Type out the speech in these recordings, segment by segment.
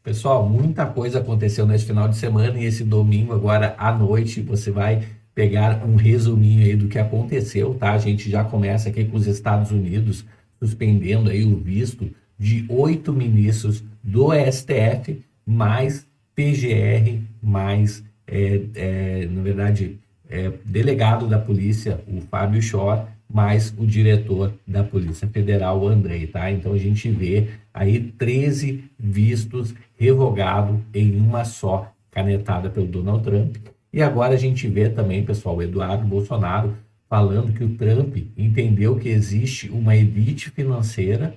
Pessoal, muita coisa aconteceu nesse final de semana e esse domingo, agora à noite, você vai pegar um resuminho aí do que aconteceu, tá? A gente já começa aqui com os Estados Unidos suspendendo aí o visto de 8 ministros do STF, mais PGR, mais, na verdade, delegado da polícia, o Fábio Chor, mais o diretor da Polícia Federal, o Andrei, tá? Então a gente vê aí 13 vistos revogados em uma só canetada pelo Donald Trump. E agora a gente vê também, pessoal, o Eduardo Bolsonaro falando que o Trump entendeu que existe uma elite financeira,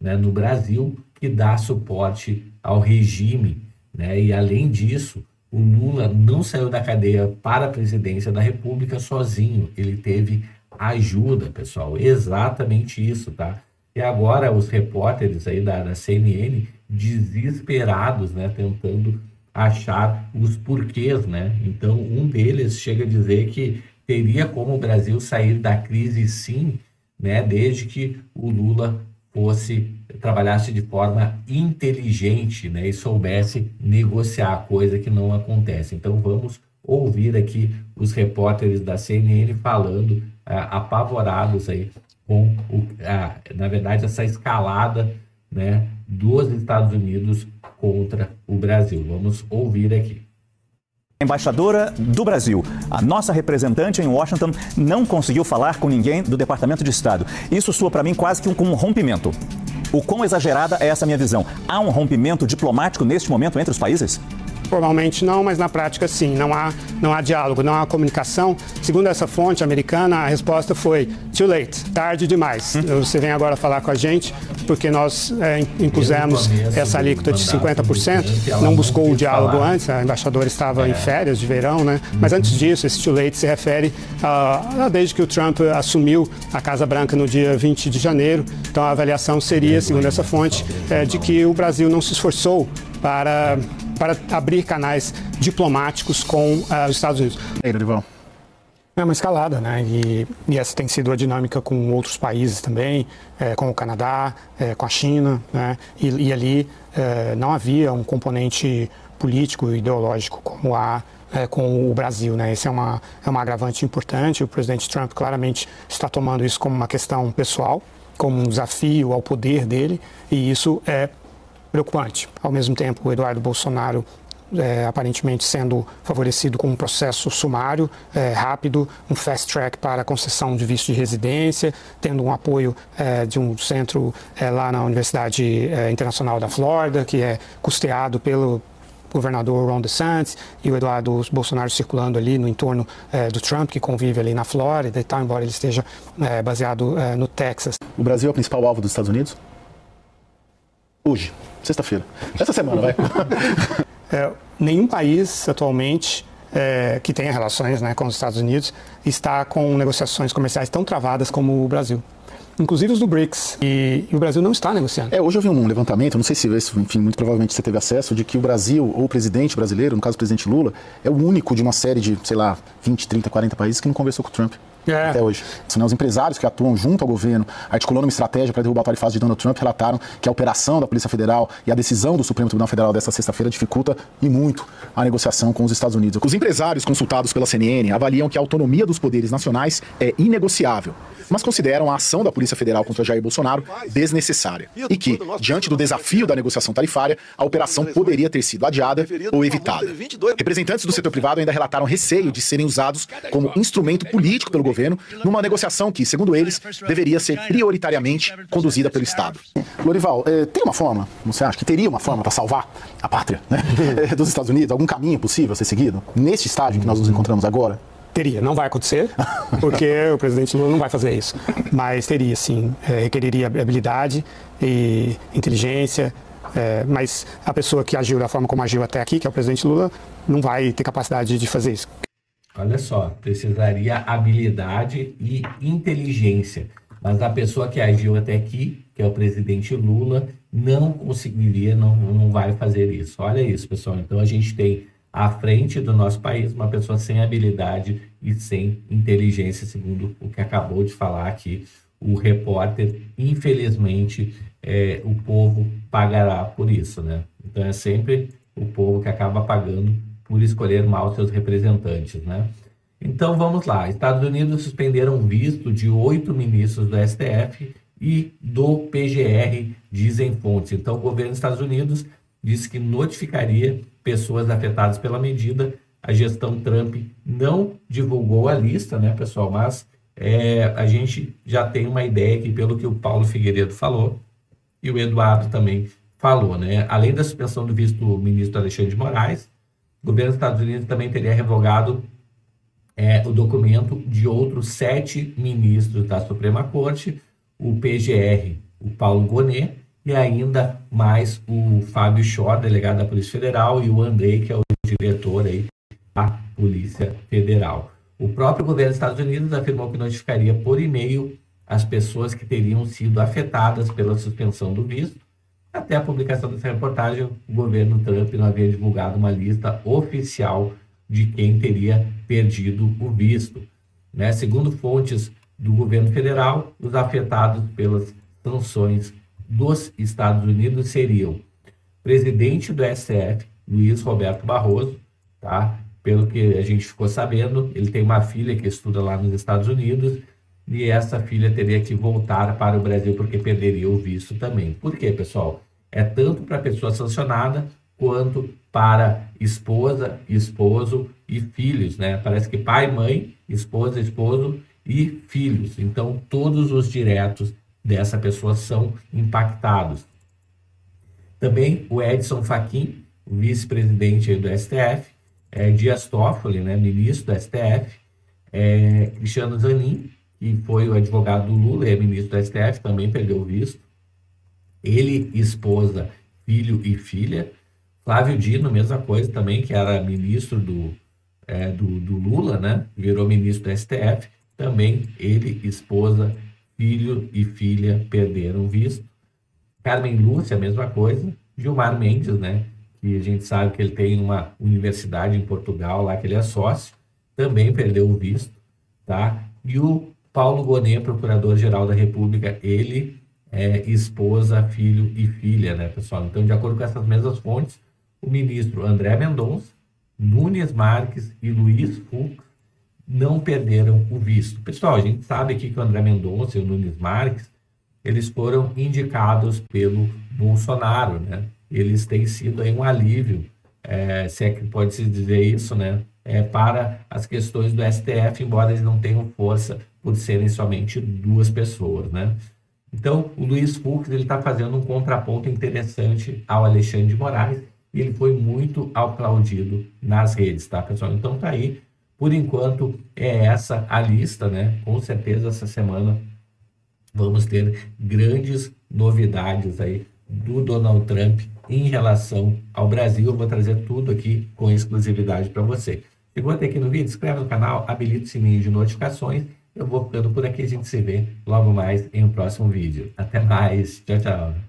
né, no Brasil que dá suporte ao regime, né? E além disso, o Lula não saiu da cadeia para a presidência da República sozinho, ele teve ajuda, pessoal, exatamente isso, tá? E agora os repórteres aí da CNN desesperados, né, tentando achar os porquês, né? Então, um deles chega a dizer que teria como o Brasil sair da crise sim, né, desde que o Lula trabalhasse de forma inteligente, né, e soubesse negociar, coisa que não acontece. Então vamos ouvir aqui os repórteres da CNN falando apavorados aí com na verdade essa escalada, né, dos Estados Unidos contra o Brasil. Vamos ouvir aqui. Embaixadora do Brasil, a nossa representante em Washington não conseguiu falar com ninguém do Departamento de Estado. Isso soa para mim quase que um rompimento. O quão exagerada é essa minha visão? Há um rompimento diplomático neste momento entre os países? Formalmente não, mas na prática sim. Não há diálogo, não há comunicação. Segundo essa fonte americana, a resposta foi too late, tarde demais. Você vem agora falar com a gente porque nós impusemos essa alíquota de 50%. Não buscou o diálogo antes, a embaixadora estava em férias de verão, né? Mas antes disso, esse too late se refere desde que o Trump assumiu a Casa Branca no dia 20 de janeiro. Então a avaliação seria, segundo essa fonte, de que o Brasil não se esforçou para abrir canais diplomáticos com os Estados Unidos. Ei, Lorival. É uma escalada, né? E essa tem sido a dinâmica com outros países também, com o Canadá, com a China, né? E ali não havia um componente político e ideológico como há com o Brasil, né? Esse é uma agravante importante. O presidente Trump claramente está tomando isso como uma questão pessoal, como um desafio ao poder dele, e isso é preocupante. Ao mesmo tempo, o Eduardo Bolsonaro aparentemente sendo favorecido com um processo sumário, rápido, um fast track para a concessão de visto de residência, tendo um apoio de um centro lá na Universidade Internacional da Flórida, que é custeado pelo governador Ron DeSantis, e o Eduardo Bolsonaro circulando ali no entorno do Trump, que convive ali na Flórida e tal, embora ele esteja baseado no Texas. O Brasil é o principal alvo dos Estados Unidos? Hoje, sexta-feira. Essa semana, vai. Nenhum país atualmente que tenha relações, né, com os Estados Unidos está com negociações comerciais tão travadas como o Brasil. Inclusive os do BRICS. E o Brasil não está negociando. Hoje eu vi um levantamento, não sei se enfim, muito provavelmente você teve acesso, de que o Brasil, ou o presidente brasileiro, no caso o presidente Lula, é o único de uma série de, sei lá, 20, 30, 40 países que não conversou com o Trump. Até hoje. Os empresários que atuam junto ao governo, articulando uma estratégia para derrubar o fase de Donald Trump, relataram que a operação da Polícia Federal e a decisão do Supremo Tribunal Federal desta sexta-feira dificulta e muito a negociação com os Estados Unidos. Os empresários consultados pela CNN avaliam que a autonomia dos poderes nacionais é inegociável, mas consideram a ação da Polícia Federal contra Jair Bolsonaro desnecessária e que, diante do desafio da negociação tarifária, a operação poderia ter sido adiada ou evitada. Representantes do setor privado ainda relataram receio de serem usados como instrumento político pelo governo numa negociação que, segundo eles, deveria ser prioritariamente conduzida pelo Estado. Lorival, tem uma forma, você acha que teria uma forma para salvar a pátria, né, dos Estados Unidos? Algum caminho possível a ser seguido neste estágio que nós nos encontramos agora? Teria, não vai acontecer, porque o presidente Lula não vai fazer isso. Mas teria, sim, requeriria habilidade e inteligência, mas a pessoa que agiu da forma como agiu até aqui, que é o presidente Lula, não vai ter capacidade de fazer isso. Olha só, precisaria habilidade e inteligência, mas a pessoa que agiu até aqui, que é o presidente Lula, não conseguiria, não vai fazer isso. Olha isso, pessoal. Então a gente tem à frente do nosso país uma pessoa sem habilidade e sem inteligência, segundo o que acabou de falar aqui o repórter, infelizmente, o povo pagará por isso, né? Então é sempre o povo que acaba pagando por escolher mal seus representantes, né? Então vamos lá, Estados Unidos suspenderam o visto de 8 ministros do STF e do PGR, dizem fontes. Então o governo dos Estados Unidos disse que notificaria pessoas afetadas pela medida. A gestão Trump não divulgou a lista, né, pessoal? Mas a gente já tem uma ideia aqui pelo que o Paulo Figueiredo falou e o Eduardo também falou, né? Além da suspensão do visto do ministro Alexandre de Moraes, o governo dos Estados Unidos também teria revogado o documento de outros 7 ministros da Suprema Corte, o PGR, o Paulo Gonet, e ainda mais o Fábio Chor, delegado da Polícia Federal, e o Andrei, que é o diretor aí da Polícia Federal. O próprio governo dos Estados Unidos afirmou que notificaria por e-mail as pessoas que teriam sido afetadas pela suspensão do visto. Até a publicação dessa reportagem, o governo Trump não havia divulgado uma lista oficial de quem teria perdido o visto, né? Segundo fontes do governo federal, os afetados pelas sanções dos Estados Unidos seriam presidente do STF, Luiz Roberto Barroso, tá? Pelo que a gente ficou sabendo, ele tem uma filha que estuda lá nos Estados Unidos e essa filha teria que voltar para o Brasil porque perderia o visto também. Por quê, pessoal? É tanto para a pessoa sancionada quanto para esposa, esposo e filhos, né? Parece que pai, mãe, esposa, esposo e filhos. Então, todos os diretos dessa pessoa são impactados. Também o Edson Fachin, o vice-presidente do STF, Dias Toffoli, né, ministro do STF, Cristiano Zanin, que foi o advogado do Lula e é ministro do STF, também perdeu o visto. Ele, esposa, filho e filha. Flávio Dino, mesma coisa também, que era ministro do Lula, né? Virou ministro do STF. Também ele, esposa, filho e filha perderam o visto. Carmen Lúcia, a mesma coisa. Gilmar Mendes, né? Que a gente sabe que ele tem uma universidade em Portugal, lá que ele é sócio, também perdeu o visto, tá? E o Paulo Gonet, procurador-geral da República, ele esposa, filho e filha, né, pessoal? Então, de acordo com essas mesmas fontes, o ministro André Mendonça, Nunes Marques e Luiz Fux não perderam o visto. Pessoal, a gente sabe aqui que o André Mendonça e o Nunes Marques, eles foram indicados pelo Bolsonaro, né? Eles têm sido aí um alívio, se é que pode-se dizer isso, né? Para as questões do STF, embora eles não tenham força por serem somente 2 pessoas, né? Então, o Luiz Fux, ele está fazendo um contraponto interessante ao Alexandre de Moraes e ele foi muito aplaudido nas redes, tá, pessoal? Então, tá aí, por enquanto, essa a lista, né? Com certeza, essa semana vamos ter grandes novidades aí do Donald Trump em relação ao Brasil. Eu vou trazer tudo aqui com exclusividade para você. Chegou até aqui no vídeo? Inscreve no canal, habilita o sininho de notificações. Eu vou ficando por aqui, a gente se vê logo mais em um próximo vídeo. Até mais, tchau, tchau.